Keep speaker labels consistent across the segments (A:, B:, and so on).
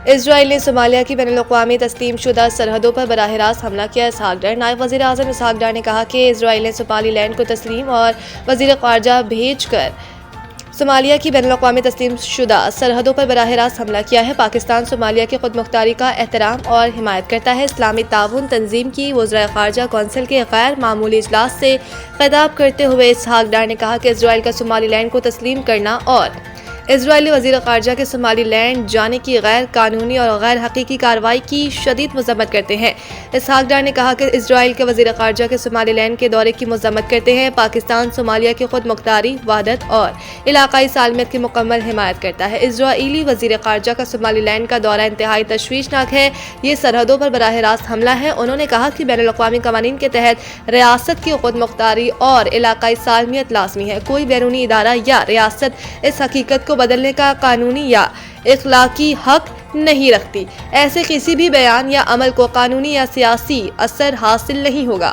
A: اسرائیل نے صومالیہ کی بین الاقوامی تسلیم شدہ سرحدوں پر براہ راست حملہ کیا۔ اسحاق ڈار نائب وزیر اعظم اسحاق ڈار نے کہا کہ اسرائیل نے صومالی لینڈ کو تسلیم اور وزیر خارجہ بھیج کر صومالیہ کی بین الاقوامی تسلیم شدہ سرحدوں پر براہ راست حملہ کیا ہے۔ پاکستان صومالیہ کی خود مختاری کا احترام اور حمایت کرتا ہے۔ اسلامی تعاون تنظیم کی وزرائے خارجہ کونسل کے غیر معمولی اجلاس سے خطاب کرتے ہوئے اسحاق ڈار نے کہا کہ اسرائیل کا صومالی لینڈ کو تسلیم کرنا اور اسرائیلی وزیر خارجہ کے صومالی لینڈ جانے کی غیر قانونی اور غیر حقیقی کارروائی کی شدید مذمت کرتے ہیں۔ اسحاق ڈار نے کہا کہ اسرائیل کے وزیر خارجہ کے صومالی لینڈ کے دورے کی مذمت کرتے ہیں۔ پاکستان صومالیہ کی خود مختاری، وحدت اور علاقائی سالمیت کی مکمل حمایت کرتا ہے۔ اسرائیلی وزیر خارجہ کا صومالی لینڈ کا دورہ انتہائی تشویشناک ہے۔ یہ سرحدوں پر براہ راست حملہ ہے۔ انہوں نے کہا کہ بین الاقوامی قوانین کے تحت ریاست کی خود مختاری اور علاقائی سالمیت لازمی ہے۔ کوئی بیرونی ادارہ یا ریاست اس حقیقت کو بدلنے کا قانونی یا اخلاقی حق نہیں رکھتی۔ ایسے کسی بھی بیان یا عمل کو قانونی یا سیاسی اثر حاصل نہیں ہوگا۔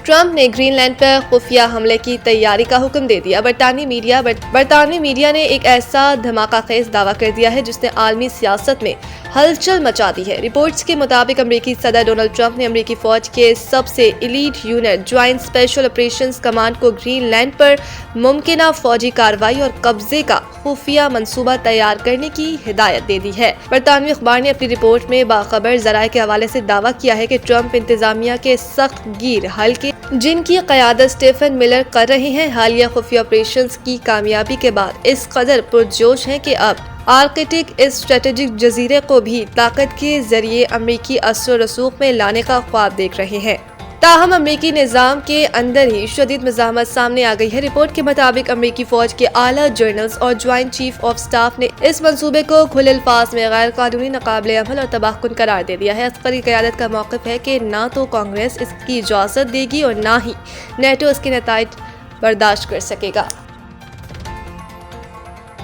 A: ٹرمپ نے گرین لینڈ پر خفیہ حملے کی تیاری کا حکم دے دیا۔ برطانوی میڈیا نے ایک ایسا دھماکہ خیز دعویٰ کر دیا ہے جس نے عالمی سیاست میں ہلچل مچا دی ہے۔ رپورٹس کے مطابق امریکی صدر ڈونلڈ ٹرمپ نے امریکی فوج کے سب سے elite unit joint special operations command کو گرین لینڈ پر ممکنہ فوجی کارروائی اور قبضے کا خفیہ منصوبہ تیار کرنے کی ہدایت دے دی ہے۔ برطانوی اخبار نے اپنی رپورٹ میں باخبر ذرائع کے حوالے سے دعویٰ کیا ہے کہ ٹرمپ انتظامیہ کے سخت گیر حلقے جن کی قیادت سٹیفن ملر کر رہے ہیں حالیہ خفیہ آپریشنز کی کامیابی کے بعد اس قدر پرجوش ہیں کہ اب آرکٹک اس اسٹریٹجک جزیرے کو بھی طاقت کے ذریعے امریکی اثر و رسوخ میں لانے کا خواب دیکھ رہے ہیں۔ تاہم امریکی نظام کے اندر ہی شدید مزاحمت سامنے آ گئی ہے۔ رپورٹ کے مطابق امریکی فوج کے اعلیٰ جنرلز اور جوائنٹ چیف آف سٹاف نے اس منصوبے کو کھلے الفاظ میں غیر قانونی، ناقابل عمل اور تباہ کن قرار دے دیا ہے۔ عسکری قیادت کا موقف ہے کہ نہ تو کانگریس اس کی اجازت دے گی اور نہ ہی نیٹو اس کے نتائج برداشت کر سکے گا۔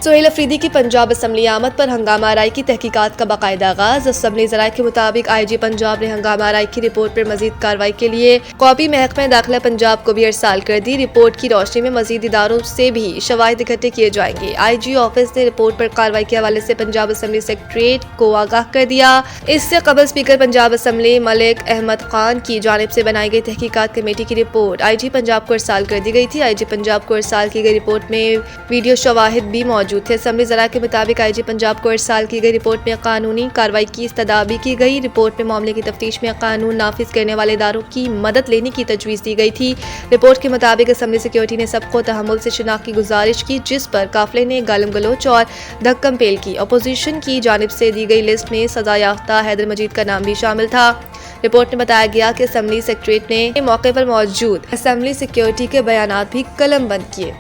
A: سہیل افریدی کی پنجاب اسمبلی آمد پر ہنگامہ آرائی کی تحقیقات کا باقاعدہ آغاز۔ اسمبلی ذرائع کے مطابق آئی جی پنجاب نے ہنگامہ آرائی کی رپورٹ پر مزید کارروائی کے لیے کاپی محکمہ داخلہ پنجاب کو بھی ارسال کر دی۔ رپورٹ کی روشنی میں مزید اداروں سے بھی شواہد اکٹھے کیے جائیں گے۔ آئی جی آفس نے رپورٹ پر کارروائی کے حوالے سے پنجاب اسمبلی سیکریٹریٹ کو آگاہ کر دیا۔ اس سے قبل اسپیکر پنجاب اسمبلی ملک احمد خان کی جانب سے بنائی گئی تحقیقات کمیٹی کی رپورٹ آئی جی پنجاب کو ارسال کر دی گئی تھی۔ آئی جی پنجاب کو ارسال کی گئی رپورٹ میں ویڈیو شواہد بھی موجود تھے۔ اسمبلی ذرائع کے مطابق آئی جی پنجاب کو ارسال کی گئی رپورٹ میں قانونی کارروائی کی استدعا بھی کی گئی۔ رپورٹ میں معاملے کی تفتیش میں قانون نافذ کرنے والے اداروں کی مدد لینے کی تجویز دی گئی تھی۔ رپورٹ کے مطابق اسمبلی سیکیورٹی نے سب کو تحمل سے شناخت کی گزارش کی جس پر قافلے نے گالم گلوچ اور دھکم پیل کی۔ اپوزیشن کی جانب سے دی گئی لسٹ میں سزا یافتہ حیدر مجید کا نام بھی شامل تھا۔ رپورٹ میں بتایا گیا کہ اسمبلی سیکریٹریٹ نے موقع پر موجود اسمبلی سیکیورٹی کے بیانات بھی قلم بند کیے۔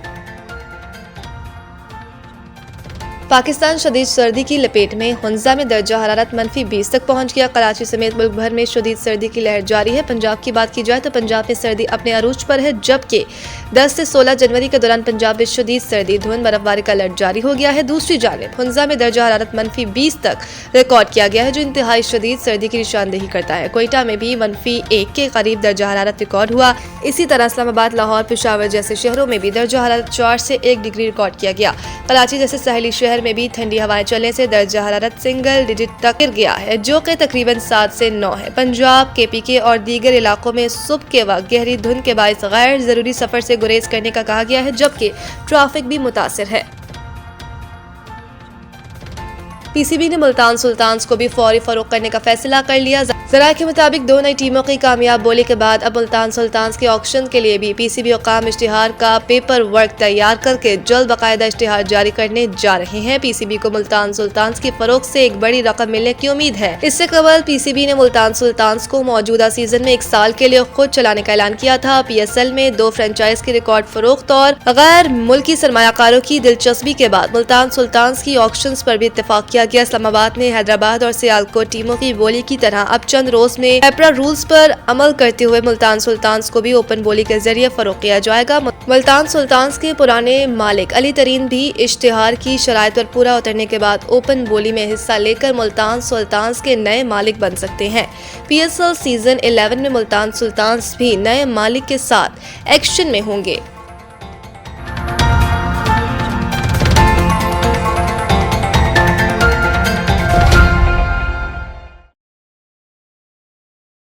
A: پاکستان شدید سردی کی لپیٹ میں حنزہ میں درجہ حرارت -20 تک پہنچ گیا۔ کراچی سمیت ملک بھر میں شدید سردی کی لہر جاری ہے۔ پنجاب کی بات کی جائے تو پنجاب میں سردی اپنے عروج پر ہے، جبکہ 10 سے 16 جنوری کے دوران پنجاب میں شدید سردی، دھند، برف باری کا الرٹ جاری ہو گیا ہے۔ دوسری جانب حنزہ میں درجہ حرارت -20 تک ریکارڈ کیا گیا ہے جو انتہائی شدید سردی کی نشاندہی کرتا ہے۔ کوئٹہ میں بھی -1 کے قریب درجہ حرارت ریکارڈ ہوا۔ اسی طرح اسلام آباد، لاہور، پشاور جیسے شہروں میں بھی درجہ حرارت 4 سے 1 ڈگری ریکارڈ کیا گیا۔ کراچی جیسے ساحلی شہر میں بھی ٹھنڈی ہوائیں چلنے سے درجہ حرارت سنگل ڈیجٹ تک گر گیا ہے جو کہ تقریباً 7 سے 9 ہے۔ پنجاب، کے پی کے اور دیگر علاقوں میں صبح کے وقت گہری دھند کے باعث غیر ضروری سفر سے گریز کرنے کا کہا گیا ہے، جبکہ ٹریفک بھی متاثر ہے۔ پی سی بی نے ملتان سلطانز کو بھی فوری فروغ کرنے کا فیصلہ کر لیا۔ ذرائع کے مطابق 2 نئی ٹیموں کی کامیاب بولی کے بعد اب ملتان سلطانز کے آکشن کے لیے بھی پی سی بی حکام اشتہار کا پیپر ورک تیار کر کے جلد باقاعدہ اشتہار جاری کرنے جا رہے ہیں۔ پی سی بی کو ملتان سلطانز کی فروغ سے ایک بڑی رقم ملنے کی امید ہے۔ اس سے قبل پی سی بی نے ملتان سلطانز کو موجودہ سیزن میں 1 سال کے لیے خود چلانے کا اعلان کیا تھا۔ پی ایس ایل میں 2 فرنچائز کی ریکارڈ فروخت اور غیر ملکی سرمایہ کاروں کی دلچسپی کے بعد ملتان سلطانز کی آکشنز پر بھی اتفاق کیا گیا۔ اسلام آباد نے حیدرآباد اور سیالکوٹ ٹیموں کی بولی کی طرح اب چند روز میں پیپرا رولز پر عمل کرتے ہوئے ملتان سلطانز کو بھی اوپن بولی کے ذریعے فروغ کیا جائے گا۔ ملتان سلطانز کے پرانے مالک علی ترین بھی اشتہار کی شرائط پر پورا اترنے کے بعد اوپن بولی میں حصہ لے کر ملتان سلطانز کے نئے مالک بن سکتے ہیں۔ پی ایس ایل سیزن 11 میں ملتان سلطانز بھی نئے مالک کے ساتھ ایکشن میں ہوں گے۔